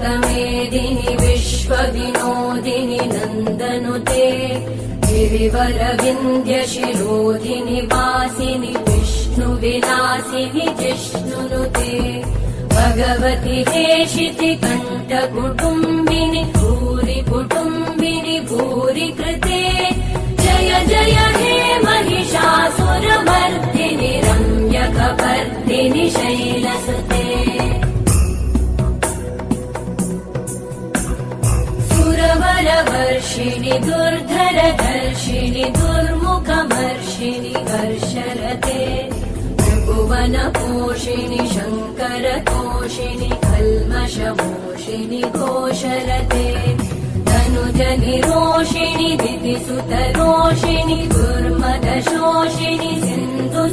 वेदिनि विश्वविनोदिनि नन्दनुते गिरिवरविन्द्यशिरोधिनि वासिनि विष्णुविलासिनि जिष्णुनुते भगवति हेशिति कण्ठकुटुम्बिनि भूरि कुटुम्बिनि भूरि कृते जय जय हे महिषासुरमर्दिनि रम्यकपर्दिनि शैलसुते सुरवरवर्षिणि दुर्धरधर्षिणि दुर्मुखमर्षिणि हर्षरते भुवनपोषिणि शङ्करतोषिणि कल्मषमोषिणि घोषरते धनुजनिरोषिणि दितिसुतरोषिणि दुर्मदशोषिणि सिन्धु